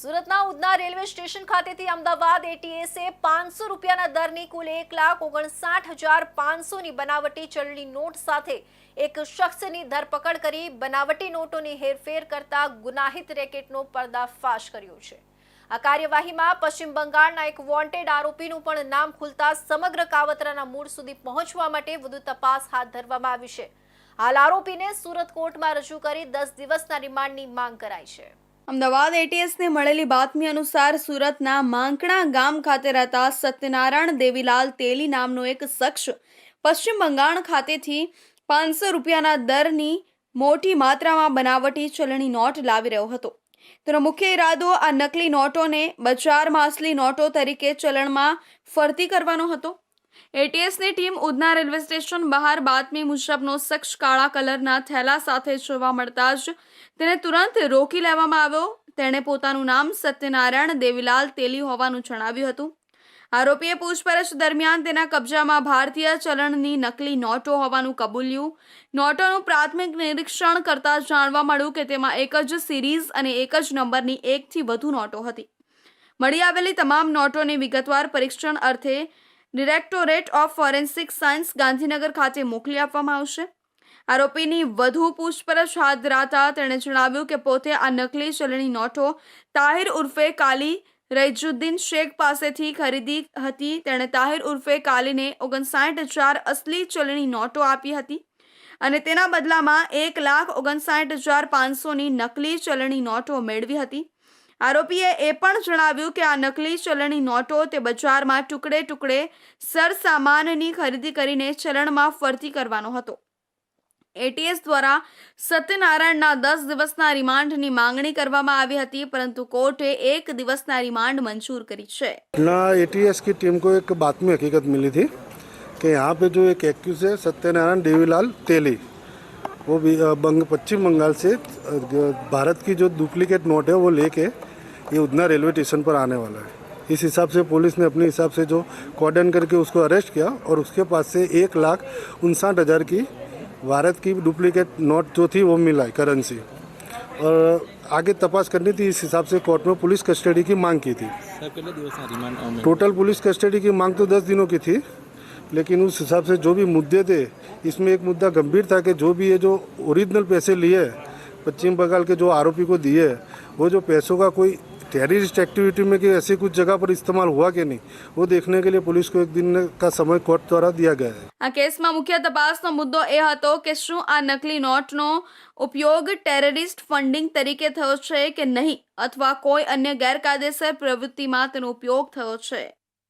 સુરતના Udhna railway station ખાતેથી અમદાવાદ એટીએસે 500 રૂપિયાના દરની કુલ 1,59,500ની બનાવટી ચલણી નોટ સાથે એક શખ્સની ધરપકડ કરી બનાવટી નોટોની હેરફેર કરતા ગુનાહિત રેકેટનો પર્દાફાશ કર્યો છે। આ કાર્યવાહીમાં પશ્ચિમ બંગાળના એક વોન્ટેડ આરોપીનું પણ નામ ખુલતા સમગ્ર કાવતરાના મૂળ સુધી પહોંચવા માટે વધુ તપાસ હાથ ધરવામાં આવી છે। હાલ આરોપીને સુરત કોર્ટમાં રજૂ કરી 10 દિવસના રિમાન્ડની માંગ કરાઈ છે। અમદાવાદ એટીએસને મળેલી બાતમી અનુસાર સુરતના માંકણા ગામ ખાતે રહેતા સત્યનારાયણ દેવીલાલ તેલી નામનો એક શખ્સ પશ્ચિમ બંગાળ ખાતેથી 500 રૂપિયાના દરની મોટી માત્રામાં બનાવટી ચલણી નોટ લાવી રહ્યો હતો। તેનો મુખ્ય ઈરાદો આ નકલી નોટોને બજારમાં અસલી નોટો તરીકે ચલણમાં ફરતી કરવાનો હતો। એટીએસની ટીમ ઉધના રેલવે સ્ટેશન બહાર બાતમી મુજબનો શખ્સ કાળા કલરના થેલા સાથે જોવા મળતા જ તેને તુરંત રોકી લેવામાં આવ્યો। તેણે પોતાનું નામ સત્યનારાયણ દેવીલાલ તેલી હોવાનું જણાવ્યું હતું। આરોપીએ પૂછપરછ દરમિયાન તેના કબજામાં ભારતીય ચલણની નકલી નોટો હોવાનું કબૂલ્યું। નોટોનું પ્રાથમિક નિરીક્ષણ કરતા જાણવા મળ્યું કે તેમાં એક જ સિરીઝ અને એક જ નંબરની 1 થી વધુ નોટો હતી। મળી આવેલી તમામ નોટોની વિગતવાર પરીક્ષણ અર્થે directorate of forensic science Gandhinagar ખાતે મોકલી આપવામાં આવશે। આરોપીની વધુ પૂછપરછ હાથ ધરાતા તેણે જણાવ્યું કે પોતે આ નકલી ચલણી નોટો તાહિર ઉર્ફે કાલી રૈજુદ્દીન શેખ પાસેથી ખરીદી હતી। તેણે તાહિર ઉર્ફે કાલીને 59,000 અસલી ચલણી નોટો આપી હતી અને તેના બદલામાં 1,59,500ની નકલી ચલણી નોટો મેળવી હતી। આરોપીએ એ પણ જણાવ્યું કે આ નકલી ચલણી નોટો તે બજારમાં ટુકડે ટુકડે સરસામાનની ખરીદી કરીને ચલણમાં ફરતી કરવાનો હતો। એટીએસ દ્વારા સત્યનારાયણના 10 દિવસના રિમાન્ડની માંગણી કરવામાં આવી હતી, પરંતુ કોર્ટે 1 દિવસના રિમાન્ડ મંજૂર કરી છે। एटीएस की टीम को एक बातमी हकीकत मिली थी कि यहाँ पे जो एक एक्यूज है सत्यनारायण देवीलाल तेली, वो भी पश्चिम बंगाल से भारत की जो डुप्लीकेट नोट है वो लेके ये उधना रेलवे स्टेशन पर आने वाला है। इस हिसाब से पुलिस ने अपने हिसाब से जो कॉर्डन करके उसको अरेस्ट किया और उसके पास से 1,59,000 की भारत की डुप्लीकेट नोट जो थी वो मिला है करेंसी, और आगे तपास करनी थी। इस हिसाब से कोर्ट में पुलिस कस्टडी की मांग की थी। टोटल पुलिस कस्टडी की मांग तो 10 दिनों की थी, लेकिन उस हिसाब से जो भी मुद्दे थे इसमें एक मुद्दा गंभीर था कि जो भी ये जो ओरिजिनल पैसे लिए पश्चिम बंगाल के जो आरोपी को दिए वो जो पैसों का कोई टेररिस्ट एक्टिविटी में कि ऐसी कुछ जगह पर इस्तेमाल हुआ कि नहीं, वो देखने के लिए पुलिस को 1 दिन का समय कोर्ट द्वारा दिया गया है। આ કેસમાં મુખ્ય તપાસનો મુદ્દો એ હતો કે શું આ નકલી નોટનો ઉપયોગ ટેરરિસ્ટ ફંડિંગ તરીકે થયો છે કે નહીં, અથવા કોઈ અન્ય ગેરકાયદેસર પ્રવૃત્તિમાં તેનો ઉપયોગ થયો છે।